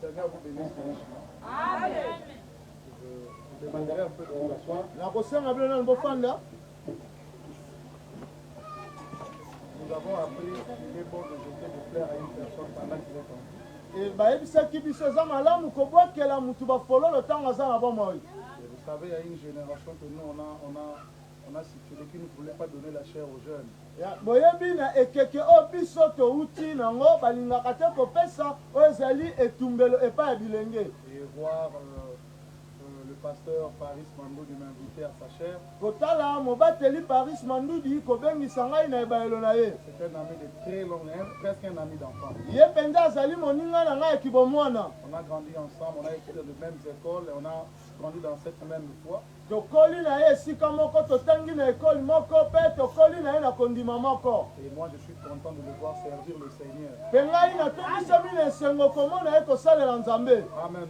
Seigneur vous bénisse richement. Amen. Je demanderai un peu de vous asseoir. Nous avons appris qu'il est bon de jeter des fleurs à une personne pendant qu'il est en vie. Et bayebisaki biso eza malamu kobwakela mutu bafololo ntango aza na bomoi. Et vous savez, il y a une génération que nous, on a situé qui ne voulait pas donner la chair aux jeunes. Boyebi na ekeke o biso touti nango balingaka te kopesa oyo ezali etumbelo epai ya bilenge. Et voir le pasteur Paris Mandoudi m'inviter à sa chair. Kotala mobateli Paris Mandoudi kobengisa ngai na ebayelo na ye. C'est un ami de très longue, presque un ami d'enfance. Ye penza azali moninga na ngai kibomwana. On a grandi ensemble, on a étudié dans les mêmes écoles et on a grandi dans cette même foi. Tokoli na ye esika moko totangi na ekoli moko pe tokoli na ye na kondima moko. Et moi je suis content de le voir servir le Seigneur. Pe ngai na tokisami na esengo komona ye kosalela Nzambe. Amen.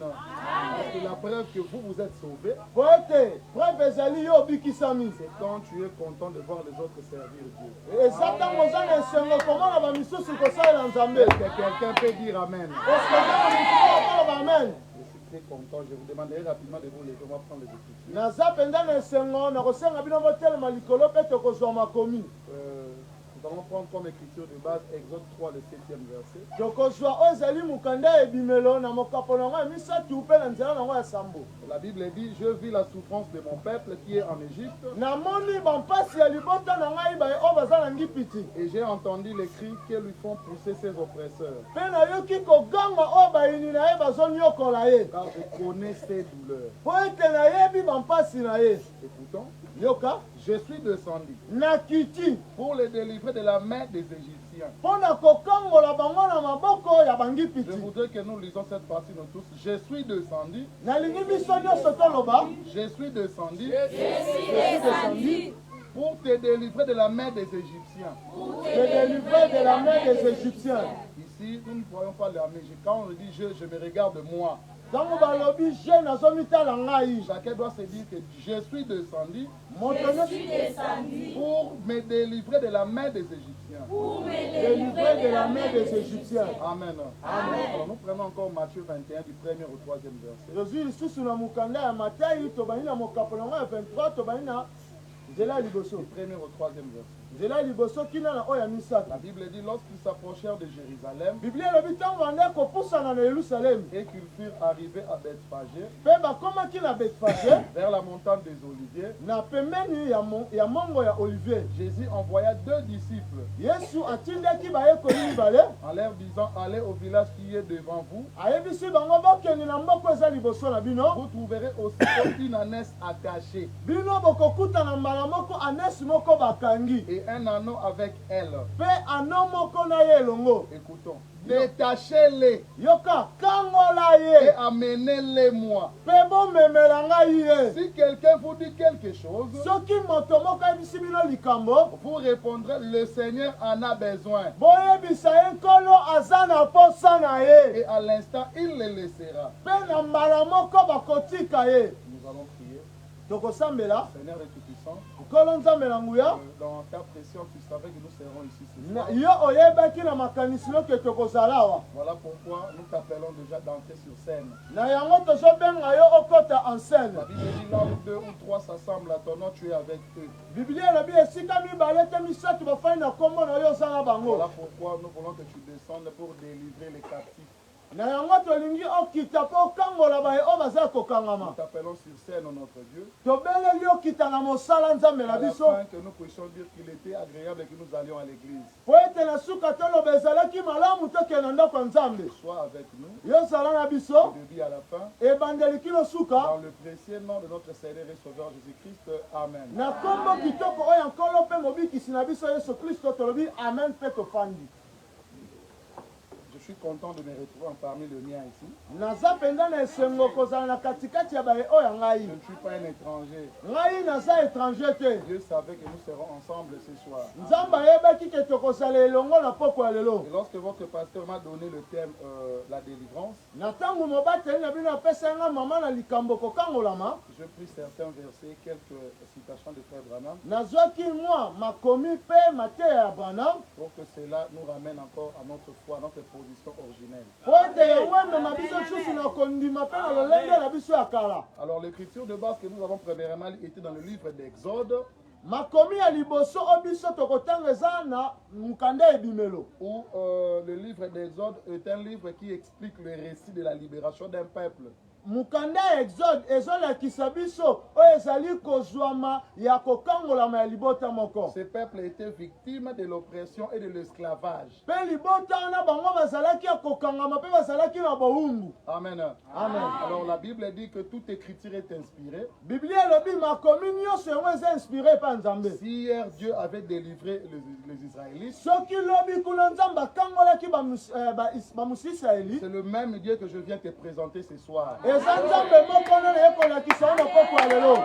C'est la preuve que vous êtes sauvés. Po ete preuve ezali yo obikisami. C'est quand tu es content de voir les autres servir Dieu. Eza ntango oza na esengo komona bamisusu kosalela Nzambe. Est-ce que quelqu'un peut dire Amen? Eske ntango mosusu okoloba amen. Je suis très content. Je vous demanderai rapidement de vous lever. On va prendre les Écritures. Naza penza na esengo na kosenga bino botelema likolo mpe tokozwa makomi. Nous allons prendre comme écriture de base Exode 3, le 7e verset. Tokozwa oyo ezali mokanda ebimelo na mokapo nango ya misatu mpe na nzela nango ya sambo. La Bible dit, je vis la souffrance de mon peuple qui est en Égypte. Namoni bampasi ya libota na ngai baye oyo baza na ngipiti. Et j'ai entendu les cris que lui font pousser ses oppresseurs. Mpe nayoki koganga oyo bayini na ye bazoniokola ye. Car je connais ses douleurs. Po ete nayebi bampasi na ye. Écoutons. Yoka Je suis descendu nakiti pour les délivrer de la main des Égyptiens. mpo na kokangola bango na maboko ya Je bangipiti. voudrais que nous lisons cette partie nous tous. Je suis descendu. Nalingi biso nyonso toloba Je suis descendu Descendu pour te délivrer de la main des Égyptiens. te délivrer de la main des Égyptiens. Ici, nous ne voyons pas l'armée. Quand on dit je me regarde moi. Ntango balobi je nazomitala ngai. Chacun doit se dire que je suis descendu Moto Je suis descendu pour me délivrer de la main des Égyptiens. pour me délivrer de la main des Égyptiens. Amen. Amen. Alors nous prenons encore Matthieu 21 du 1er au 3e verset. Tozwi lisusu na mokanda ya Matayi tobandi na mokapo nango ya 23 tobandi na nzela ya liboso. Du 1er au 3e verset. Nzela ya liboso kina na oyo ya misato. La Bible dit lorsqu'ils s'approchèrent de Jérusalem Biblia elobi ntango bandeki kopusana na Yerusalemi et qu'ils furent arrivés à Bethphagée, mpe bakomaki na Betfage vers la montagne des Oliviers, na pembeni ya mongo ya Olivier. Jésus envoya 2 disciples Yesu atindaki bayekoli mibale en leur disant allez au village qui est devant vous. ayebisi bango bokende na mboka eza liboso na bino. Vous trouverez aussi une ânesse attachée Bino bokokutana mbala moko anesi moko bakangi et un anneau avec elle. mpe ano moko na ye elongo. Écoutons. Détachez-les Yoka kangola et ye amenez-les-moi. mpe bomemela ngai ye. Si quelqu'un vous dit quelque chose, Soki moto moko ayebisi bino likambo vous répondrez le Seigneur en a besoin. boyebisa ye nkolo aza na posa na ye Et à l'instant, il les laissera. mpe na mbala moko bakotika ye. Nous allons prier. Tokosambela Seigneur est tout-puissant. nkolo nzambe na nguya. Dans ta pression, tu savais que nous serons ici ce Na soir. yo oyebaki na makanisi loke tokozala awa. Voilà pourquoi nous t'appelons déjà d'entrer sur scène. Na yango tozobenga yo okota en scène. La Bible dit là où 2 ou 3 s'assemblent à ton nom, tu es avec eux. Biblia elobi esika mibale te misato bafandi na kombo na yo oza na bango. Voilà pourquoi nous voulons que tu descendes pour délivrer les captifs. Na yango tolingi okita mpo okangola baye oyo baza Nous kokangama. t'appelons sur scène, notre Dieu. Tobeleli okita na mosala nzambe na biso Afin que nous puissions dire qu'il était agréable et que nous allions à l'église. po ete na suka toloba ezalaki malamu tokende na ndako ya nzambe. Sois avec nous, Yo zala na biso du début à la fin. ebandeli kino suka Dans le précieux nom de notre Seigneur et Sauveur Jésus-Christ. Amen. na kombo kitoko oyo ya nkolo mpe mobikisi na biso yesu kristo tolobi amen mpe tofandi. Je suis content de me retrouver parmi le mien ici. Naza penza na esengo kozala na katikati ya baye oyo ya Je ngai. ne suis pas un étranger. Ngai naza étranger te. Dieu savait que nous serons ensemble ce soir. Nzambe ayebaki ke tokozala elongo na poko ya lelo. Et lorsque votre pasteur m'a donné le thème la délivrance, Na ntango mobateli na bino apesa nga mama na likambo kokangolama, je pris certains versets, quelques citations de Frère Branham, nazwaki mwa makomi mpe mateya ya Branham pour que cela nous ramène encore à notre foi, à notre position position originelle. Alors l'écriture de base que nous avons premièrement était dans le livre d'Exode, makomi ya liboso obiso tokotanga eza na mukanda ebimelo, où le livre d'Exode est un livre qui explique le récit de la libération d'un peuple. mukanda ya exode ezolakisa biso oyo ezali kozwama ya kokangolama ya libota moko. Ce peuple était victime de l'oppression et de l'esclavage. Mpe libota wana bango bazalaki ya kokangama mpe bazalaki na bowumbu. Amen. Amen. Alors la Bible dit que toute écriture est inspirée. Biblia elobi makomi nyonso yango eza inspiré pa nzambe. Si hier Dieu avait délivré les Israélites, soki lobi kuna nzambe akangolaki bamusisraeli, c'est le même Dieu que je viens te présenter ce soir. eza nzambe moko nana ekolakisa na poko ya lelo.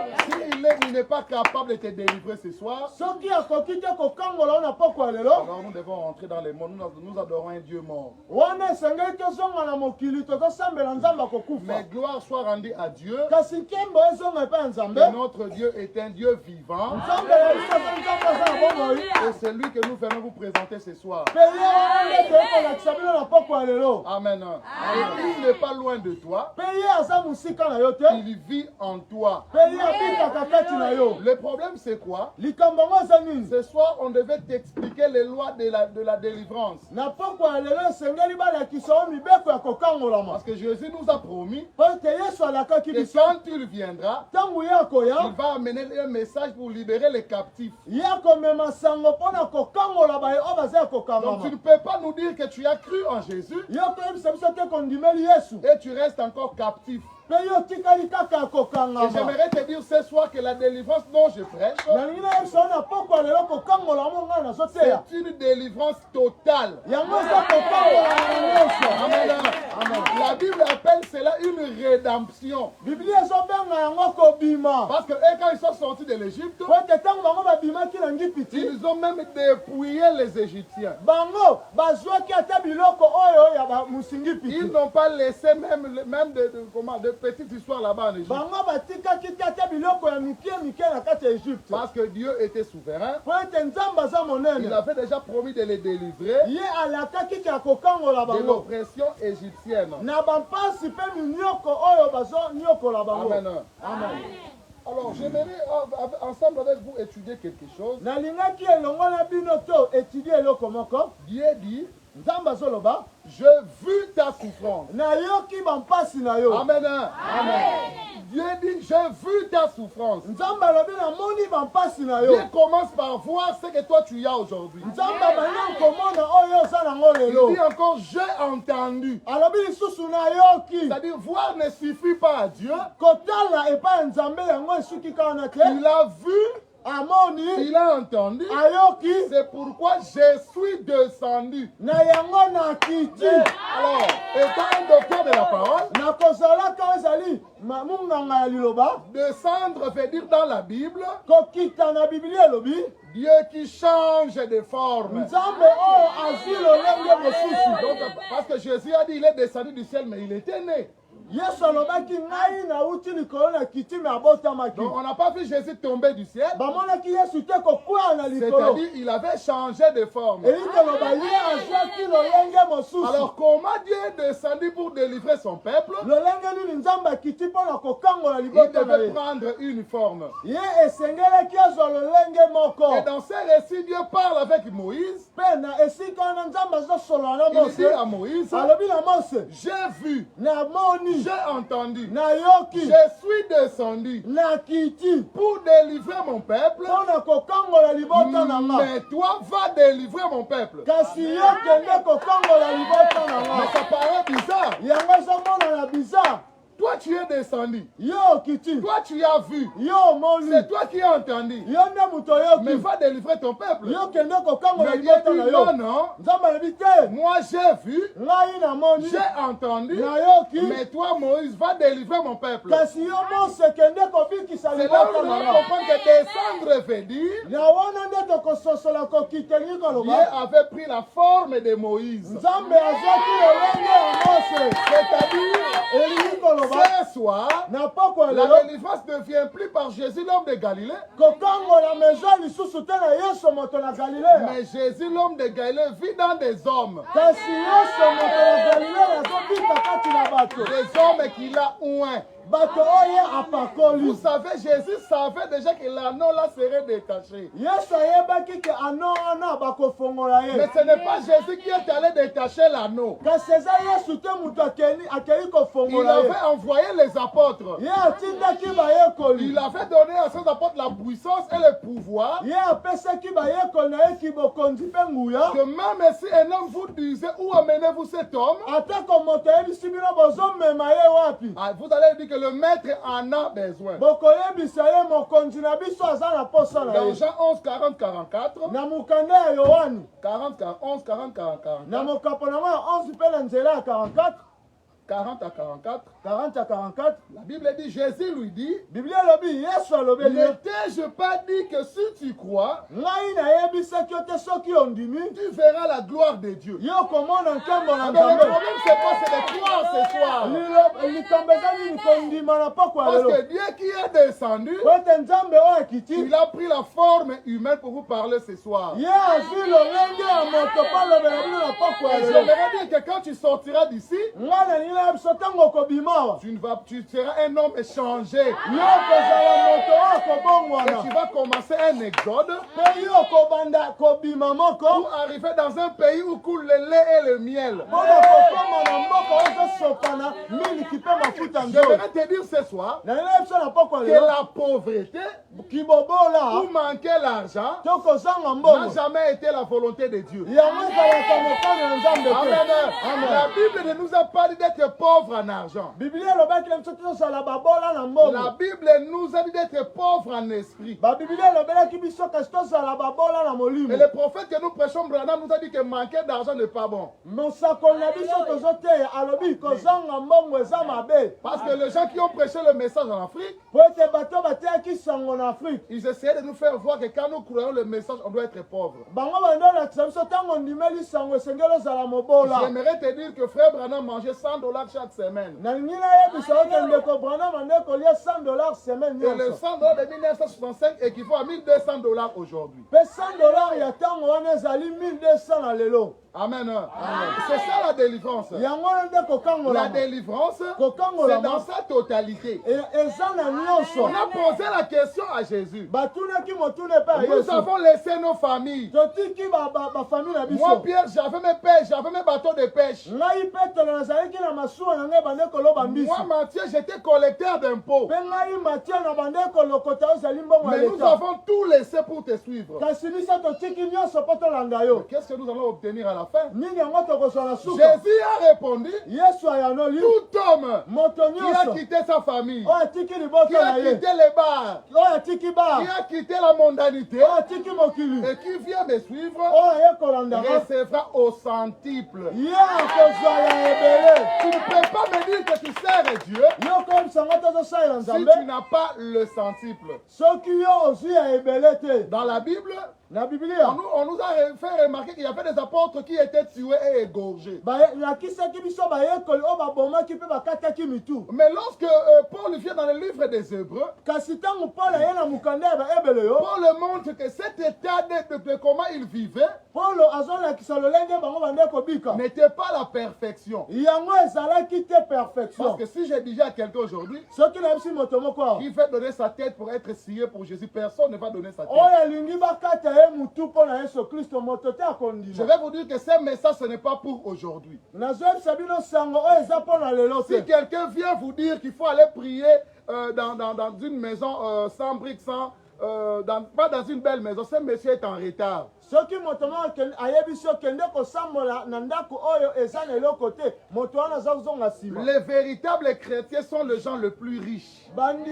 Il n'est pas capable de te délivrer ce soir, soki akoki te kokangola na poko ya lelo, alors nous devons rentrer dans les mondes. Nous adorons un Dieu mort. wana esengeli tozonga na mokili tozosambela nzambe akokufa. Mais gloire soit rendue à Dieu. kasi nkembo ezonga epai ya nzambe. Que notre Dieu est un Dieu vivant. nzambe ya biso eza nzambe aza na bomoi. Et c'est lui que nous venons vous présenter ce soir. mpe ye wana nde toyekolakisa bino na poko ya lelo. Amen. Et il n'est pas loin de toi. mpe ye aza mosika na yo te. Il vit en toi. mpe ye abikaka kati na yo. Le problème c'est quoi? likambo yango eza nini? Ce soir on devait t'expliquer les lois de la délivrance. na poko ya lelo esengeli balakisa yo mibeko ya kokangolama. Parce que Jésus nous a promis po ete yesu alakaki que biso quand il viendra, ntango ye akoya, il va amener un message pour libérer les captifs. ye akomema sango mpo na kokangola baye oyo baza ya Donc kokangama. tu ne peux pas nous dire que tu as cru en Jésus ye okoyebisa biso te kondimeli yesu et tu restes encore captif. mpe ye otikali kaka ya Et kokangama. j'aimerais te dire ce soir que la délivrance dont je prêche, nalingi nayebisa yo na poko ya lelo kokangola mo ngai nazoteya c'est une délivrance totale. yango eza kokangola na nyonso. Amen. Amen. La Bible appelle cela une rédemption. biblia ezobenga yango kobima. Parce que eux, quand ils sont sortis de l'Égypte, po ete ntango bango babimaki na ngipiti, ils ont même dépouillé les Égyptiens. bango bazwaki ata biloko oyo ya mosingipiti. Ils n'ont pas laissé même de petites histoires là-bas en Égypte. bango batikaki te ata biloko ya mike na kati ya Egypte. Parce que Dieu était souverain. po ete nzambe aza Il monene, avait déjà promis de les délivrer ye alakaki ya kokangola de bango l'oppression égyptienne. na bampasi mpe minioko oyo bazoniokola bango. Amen. Amen. Alors, j'aimerais ensemble avec vous étudier quelque chose. nalingaki elongo na bino to étudie eloko moko. Dieu dit, nzambe azoloba, j'ai vu ta souffrance. nayoki bampasi na yo. Amen. Amen. Dieu dit, j'ai vu ta souffrance. nzambe alobi namoni bampasi na yo. Dieu commence par voir ce que toi tu as aujourd'hui. nzambe abandi komona oyo oza nango Il lelo. dit encore, j'ai entendu. alobi lisusu nayoki. C'est-à-dire, voir ne suffit pas à Dieu. kotala epai ya nzambe yango esuki kaka na te. Il a vu, amoni, il a entendu. ayoki, C'est pourquoi je suis descendu. na yango nakiti. Alors, étant un docteur de la parole, nakozalaka ezali munganga ya liloba. descendre veut dire dans la Bible, kokita na biblia elobi Dieu qui change de forme. nzambe oyo azwi lolenge mosusu. Donc, parce que Jésus a dit, il est descendu du ciel, mais il était né. yesu alobaki ngai nauti likolo na kiti me abotamaki. Donc, on n'a pas vu Jésus tomber du ciel. bamonaki yesu te kokwea na likolo. C'est-à-dire, il avait changé de forme. eyi koloba ye azwaki lolenge mosusu. Alors, comment Dieu est descendu pour délivrer son peuple? lolenge nini nzambe akiti mpo na kokangola Il libota na devait ye. prendre une forme. ye esengelaki azwa lolenge moko. Et dans ce récit, Dieu parle avec Moïse. mpe na esika wana nzambe azosolola na Il dit mose. à Moïse, alobi na mose, j'ai vu, namoni, j'ai entendu, nayoki, je suis descendu nakiti pour délivrer mon peuple. mpo na kokangola libota na nga. Mais toi, va délivrer mon peuple. kasi yo kende kokangola libota na Mais nga. ça paraît bizarre. yango ezomonana bizarre. Toi, tu es descendu. yo okiti, Toi, tu as vu. yo omoni, C'est toi qui as entendu. yo nde moto Mais oyoki, va délivrer ton peuple. yo kende kokangola Mais Dieu libota dit na yo. non, non. nzambe alobi te, Moi, j'ai vu, ngai namoni, j'ai entendu. nayoki, Mais toi, Moïse, va délivrer mon peuple. kasi yo mose kende kobikisa C'est là où libota nous na allons nga. comprendre que descendre veut dire na wana nde tokososola kokiteli Dieu koloba avait pris la forme de Moïse. nzambe azwaki lolenge ya C'est-à-dire, ce soir, la délivrance ne vient plus par Jésus, l'homme de Galilée. Mais Jésus, l'homme de Galilée, vit dans des hommes. Des hommes qu'il a oint. Vous savez, Jésus savait déjà que l'anneau là serait détaché. Mais ce n'est pas Jésus qui est allé détacher l'anneau. Il avait envoyé les apôtres. Il avait donné à ses apôtres la puissance et le pouvoir. Que même si un homme vous disait où amenez-vous cet homme, vous allez dire que le maître en a besoin. Dans Jean 11, 40, 44. 11, 40, 44. 40 à 44. 40 à 44. La Bible dit, Jésus lui dit, n'étais-je pas dit que si tu crois, tu verras la gloire de Dieu. Le problème c'est quoi? C'est de croire ce soir. Parce que Dieu qui est descendu, il a pris la forme humaine pour vous parler ce soir. Et j'aimerais dire que quand tu sortiras d'ici, tu seras un homme échangé. Et tu vas commencer un exode pour arriver dans un pays où coule le lait et le miel. J'aimerais te dire ce soir que la pauvreté ou manquer l'argent n'a jamais été la volonté de Dieu. Amen. La Bible ne nous a pas dit d'être pauvre en argent. La Bible nous a dit d'être pauvre en esprit. Et le prophète que nous prêchons, Branham, nous a dit que manquer d'argent n'est pas bon. Parce que les gens qui ont prêché le message en Afrique, ils essayaient de nous faire voir que quand nous croyons le message, on doit être pauvre. J'aimerais te dire que frère Branham mangeait $100 chaque semaine. Et le $100 de 1965 équivaut à $1200 aujourd'hui. Amen. C'est ça la délivrance. La délivrance, c'est dans sa totalité. On a posé la question à Jésus. Nous avons laissé nos familles. Moi, Pierre, j'avais mes pêches, j'avais mes bateaux de pêche. Moi, Mathieu, j'étais collecteur d'impôts. Mais nous avons tout laissé pour te suivre. Qu'est-ce que nous allons obtenir à la fin? Jésus a répondu, tout homme qui a quitté sa famille, qui a quitté les bars, qui a quitté la mondanité et qui vient me suivre, recevra au centuple. Tu ne peux pas me dire que tu sers Dieu si tu n'as pas le centuple. Dans la Bible, on nous a fait remarquer qu'il y avait des apôtres qui étaient tués et égorgés. Mais lorsque Paul vient dans le livre des Hébreux, Paul montre que cet état de comment il vivait n'était pas la perfection. Parce que si j'ai dit à quelqu'un aujourd'hui qui fait donner sa tête pour être scié pour Jésus, personne ne va donner sa tête. Je vais vous dire que ce message, ce n'est pas pour aujourd'hui. Si quelqu'un vient vous dire qu'il faut aller prier dans une maison sans briques, pas dans une belle maison, ce monsieur est en retard. Les véritables chrétiens sont les gens les plus riches. Amen.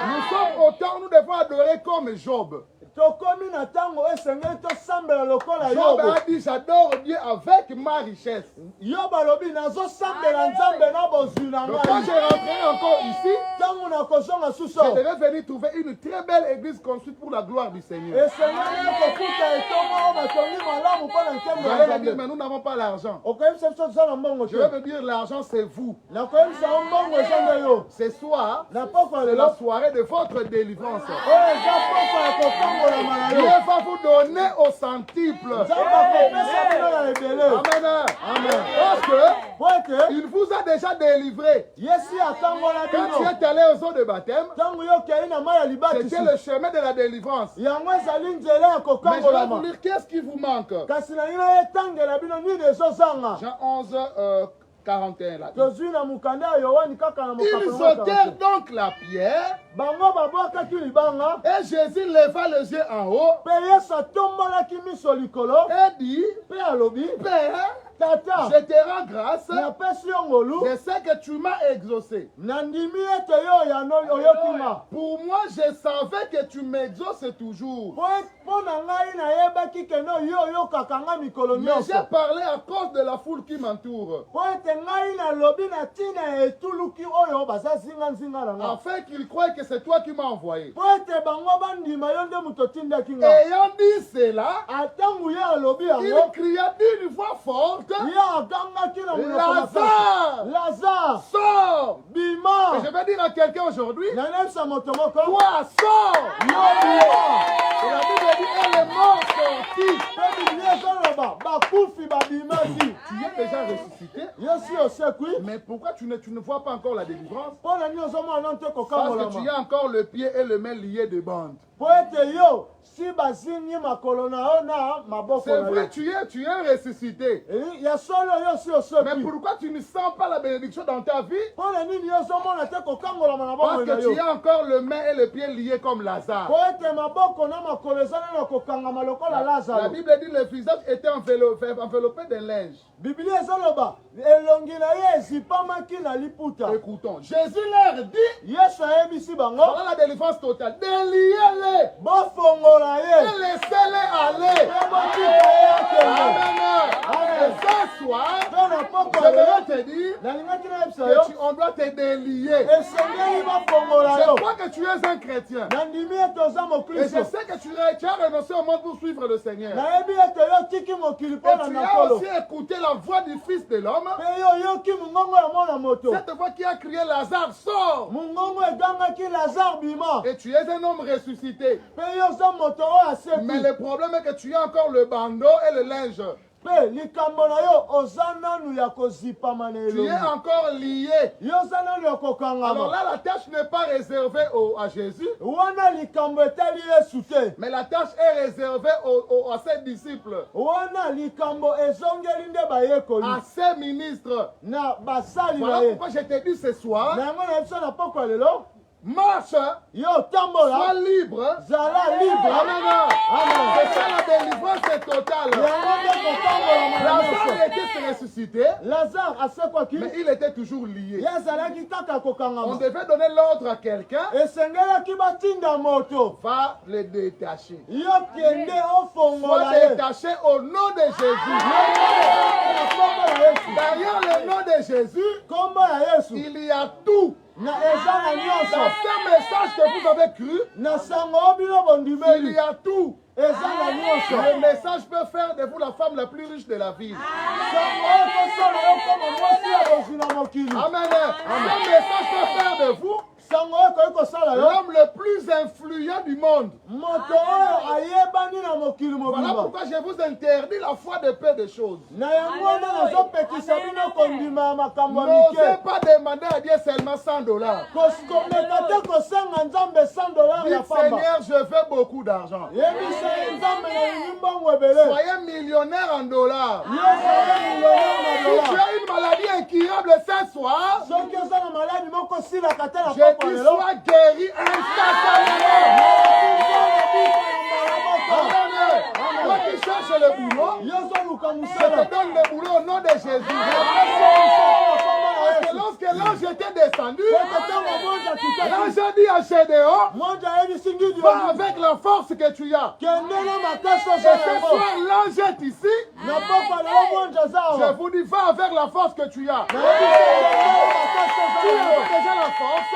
Nous sommes autant, nous devons adorer comme Job. Job a dit, j'adore Dieu avec ma richesse. Donc quand je rentrerai encore ici, je devais venir trouver une très belle église construite pour la gloire du Seigneur. Vous allez me dire, mais nous n'avons pas l'argent. Je vais me dire, l'argent c'est vous. Ce soir, c'est la soirée de votre délivrance. Dieu va vous donner au centuple. Amen. Parce que il vous a déjà délivré. Quand tu es allé aux eaux de baptême, c'était le chemin de la délivrance. Mais je vais vous dire, qu'est-ce qui vous manque? Jean 11, 41 là. Ils ôtèrent donc la pierre et Jésus leva les yeux en haut et dit, Père, je te rends grâce de ce que tu m'as exaucé. Pour moi, je savais que tu m'exauces toujours. Mais j'ai parlé à cause de la foule qui m'entoure. Afin qu'ils croient que c'est toi qui m'as envoyé. Ayant dit cela, il cria d'une voix forte, Lazare, sors! Et je vais dire à quelqu'un aujourd'hui, toi, sors! Et la Bible dit, elle est morte sortie. Tu es déjà ressuscité. Mais pourquoi tu ne vois pas encore la délivrance? Parce que tu as encore le pied et le main liés de bandes. C'est vrai, tu es ressuscité. Mais pourquoi tu ne sens pas la bénédiction dans ta vie? Parce que tu as encore le main et le pied liés comme Lazare. La Bible dit que le visage était enveloppé d'un linge. Écoutons, Jésus leur dit, voilà la délivrance totale, déliez-les et laissez-les aller. Amen. Ce soir, je vais te dire que on doit te délier. Je crois que tu es un chrétien. Et je sais que tu as renoncé au monde pour suivre le Seigneur. Et tu as aussi écouté la voix du Fils de l'homme. Cette voix qui a crié, Lazare, sors! Et tu es un homme ressuscité. Mais le problème est que tu as encore le bandeau et le linge. Tu es encore lié. Alors là, la tâche n'est pas réservée à Jésus. Mais la tâche est réservée à ses disciples, à ses ministres. Voilà pourquoi je te dis ce soir, marche, sois libre. C'est ça la délivrance totale. Lazare était ressuscité, mais il était toujours lié. On devait donner l'ordre à quelqu'un, va le détacher. Sois détaché au nom de Jésus. Derrière le nom de Jésus, il y a tout. Dans ce message que vous avez cru, il y a tout. Le message peut faire de vous la femme la plus riche de la ville. Amen. Ce message peut faire de vous l'homme le plus influent du monde. Voilà pourquoi je vous interdis la foi de peu de choses. N'osez pas demander à Dieu seulement $100. Dites, Seigneur, je veux beaucoup d'argent. Soyez millionnaire en dollars. Si tu as une maladie incurable ce soir, je dis sois guéri instantanément. Toi qui cherches le boulot, je te donne le boulot au nom de Jésus. Parce que lorsque l'ange était descendu, l'ange a dit à Gédéon, va avec la force que tu as. Et ce soir, l'ange est ici. Je vous dis, va avec la force que tu as. Tu as déjà la force.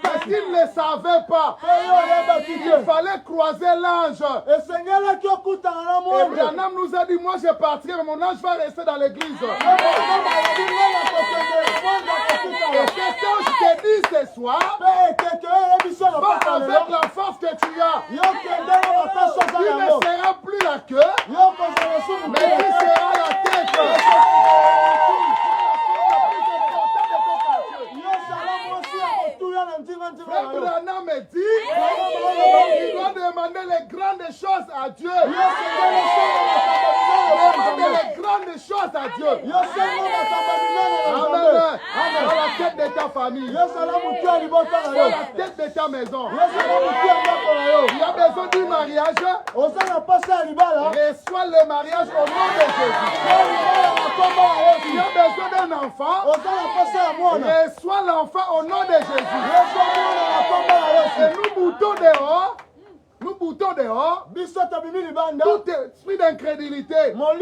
Parce qu'ils ne savaient pas. Il fallait croiser l'ange. Et Branham nous a dit, moi je partirai, mais mon ange va rester dans l'église. Et qu'est-ce que je te dis ce soir? Va avec la force que tu as. Tu ne seras plus la queue, mais tu seras la tête. Frère Branham me dit, il doit demander les grandes choses à Dieu. Demander les grandes choses à Dieu. Amen. Dans la tête de ta famille. Dans la tête de ta maison. Il y a besoin du mariage. Reçois le mariage au nom de Jésus. Il y a besoin d'un enfant. Reçois l'enfant au nom de Jésus. Et nous boutons dehors. Nous boutons dehors. Tout esprit d'incrédulité. Amen.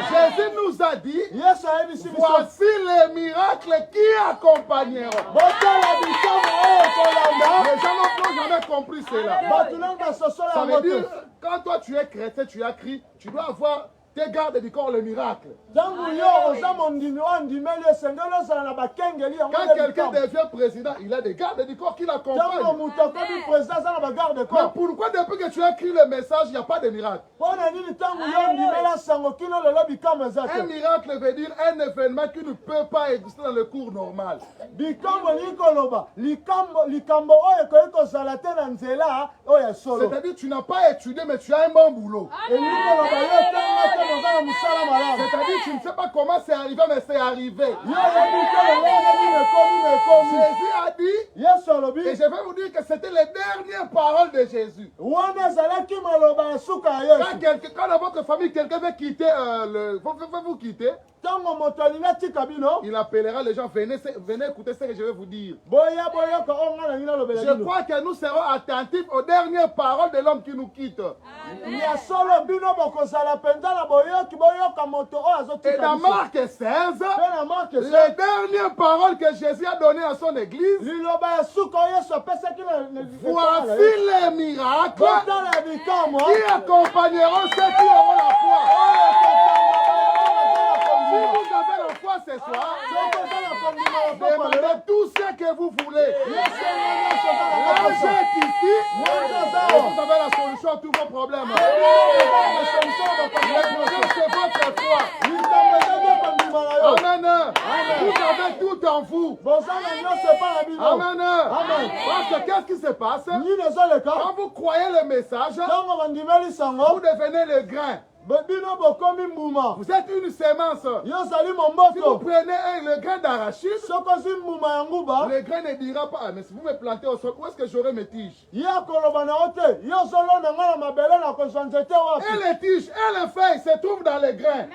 Jésus nous a dit, voici les miracles qui accompagneront. Les gens n'ont jamais compris cela. Ça veut dire, quand toi tu es chrétien, tu as crié, tu dois avoir tes gardes du corps, le miracle. Quand quelqu'un devient président, il a des gardes du corps qui l'accompagnent. Mais pourquoi depuis que tu as écrit le message, il n'y a pas de miracle? Un miracle veut dire un événement qui ne peut pas exister dans le cours normal. C'est-à-dire tu n'as pas étudié, mais tu as un bon boulot. C'est-à-dire tu ne sais pas comment c'est arrivé, mais c'est arrivé. Jésus a dit, et je vais vous dire que c'était les dernières paroles de Jésus. Quand dans votre famille, quelqu'un veut quitter, veut vous quitter, il appellera les gens, venez écouter ce que je vais vous dire. Je crois que nous serons attentifs aux dernières paroles de l'homme qui nous quitte. Et dans Marc 16, les dernières paroles que Jésus a données à son église, voici les miracles qui accompagneront ceux qui auront la foi. Si vous avez la foi ce soir, demandez tout ce que vous voulez. L'ange est ici, vous avez la solution à tous vos problèmes. C'est votre foi. Amen. Vous avez tout en vous. Amen. Parce que qu'est-ce qui se passe? Quand vous croyez le message, vous devenez le grain. Vous êtes une semence. Si vous prenez le grain d'arachide, le grain ne dira pas, mais si vous me plantez au sol, où est-ce que j'aurai mes tiges? Et les tiges et les feuilles se trouvent dans les grains.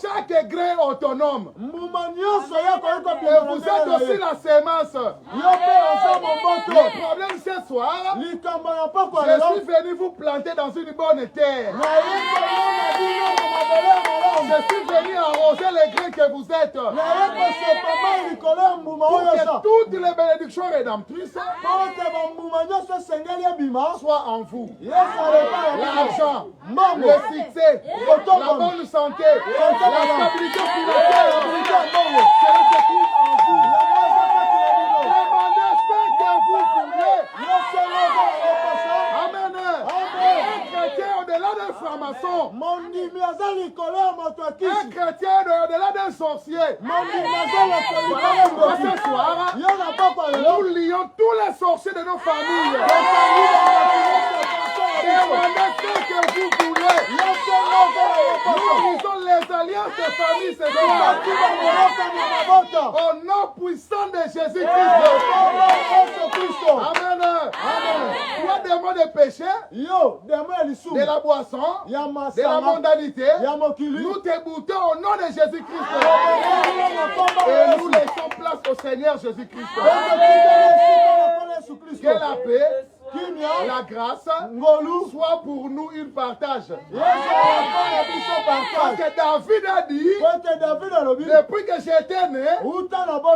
Chaque grain est autonome. Et vous êtes aussi la semence. Le problème ce soir, je suis venu vous planter dans une bonne terre. Je suis venu arroser les grains que vous êtes. Pour que toutes les bénédictions rédemptrices soient en vous. L'argent, le succès, la bonne santé, la stabilité financière, c'est ce qui se trouve en vous. Demandez ce que vous voulez. Amen. Un chrétien au-delà d'un franc-maçon. Un chrétien au-delà d'un sorcier. Ce soir, nous lions tous les sorciers de nos familles. Demandez ce que vous voulez. Nous lisons les alliances de famille ce soir. Au nom puissant de Jésus-Christ. Amen. Toi, démon de péché, de la boisson, de la mondanité, nous te boutons au nom de Jésus-Christ. Et nous laissons place au Seigneur Jésus-Christ. Que la paix, la grâce soit pour nous une partage. Parce que David a dit, depuis que j'étais né,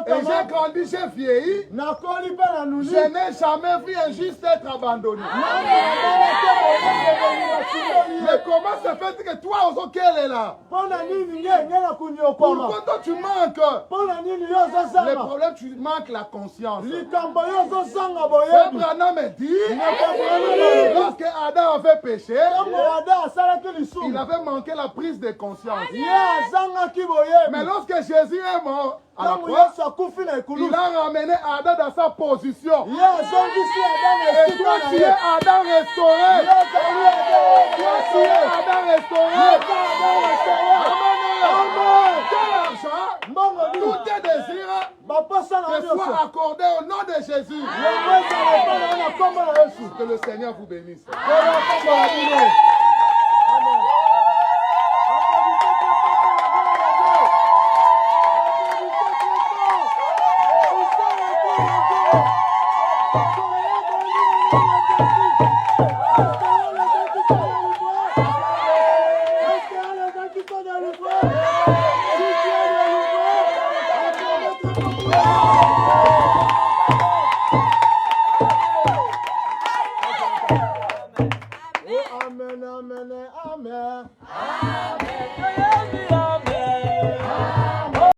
et j'ai grandi, j'ai vieilli, je n'ai jamais vu un juste être abandonné. Mais comment se fait que toi aussi qu'elle est là? Pourquoi toi tu manques? Le problème, tu manques la conscience. Frère Branham me dit, lorsque Adam avait péché, il avait manqué la prise de conscience. Mais lorsque Jésus est mort, à la croix, il a ramené Adam dans sa position. Et toi, tu es Adam restauré. Toi, tu es Adam restauré. Amen. Quel argent, tous tes désirs te soient accordés au nom de Jésus. Que le Seigneur vous bénisse. Amen. Amen, amen, amen.